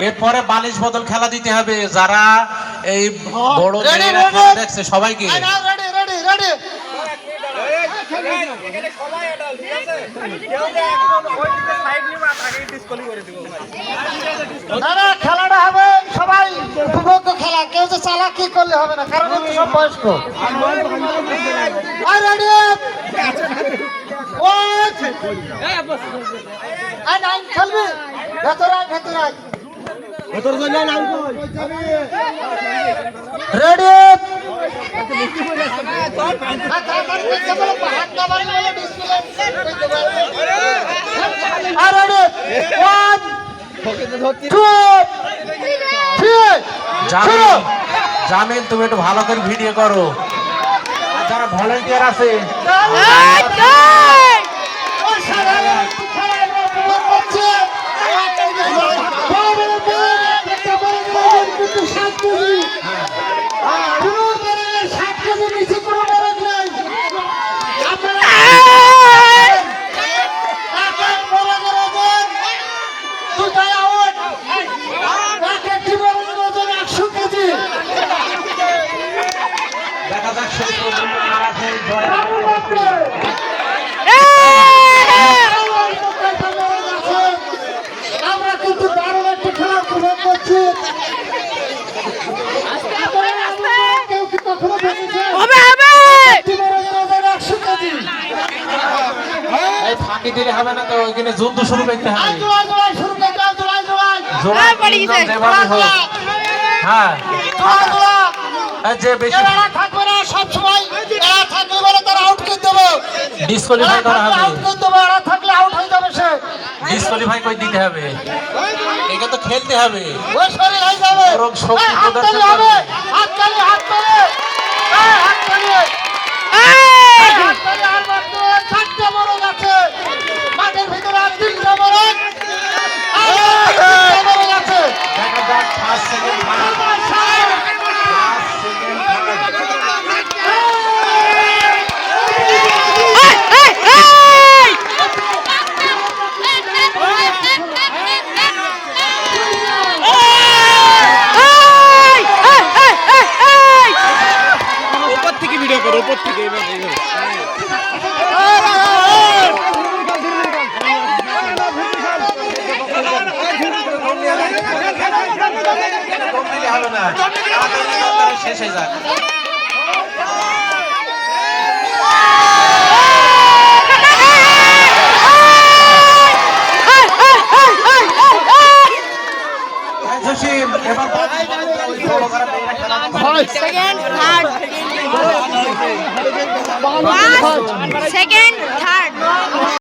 এরপরে বালিশ বদল খেলা দিতে হবে যারা এই বড় দেখছে সবাইকে। খেলাটা হবে সবাই উপভোগ্য খেলা, কেউ যে চালাকি করলে হবে না, কারণ সব বয়স্ক। খেলবি ভেতরে ভেতরে রেডি জামিল তুমি একটু ভালো করে ভিডিও করো, যারা ভলেন্টিয়ার আছে আমরা কিন্তু দারুণ একটা খেলা উপভোগ করছি। ফাঁকি দিলে হবে না তো, ওইখানে যুদ্ধ শুরু করতে হবে। হ্যাঁ যে বেশি থাকবে না সব সময় থাকলে বলে তারা আউট করে দেবো, ডিসকোয়ালিফাই করা হবে, আউট করে দেবো, এরা থাকলে আউট হয়ে যাবে, সে ডিসকোয়ালিফাই করে দিতে হবে। একে তো খেলতে হবে, ওই শরীর হয়ে যাবে, বরং শক্তি প্রদর্শন করতে হবে। হাততালি হাততালি হাততালি হাততালি। আর মাত্র 4টা বরং আছে মাঠের ভিতরে, আর 3টা বরং আছে। দেখা যাক ফার্স্ট সেকেন্ড উপর থেকে হবে না, শেষ হয়ে যাক। Second, third.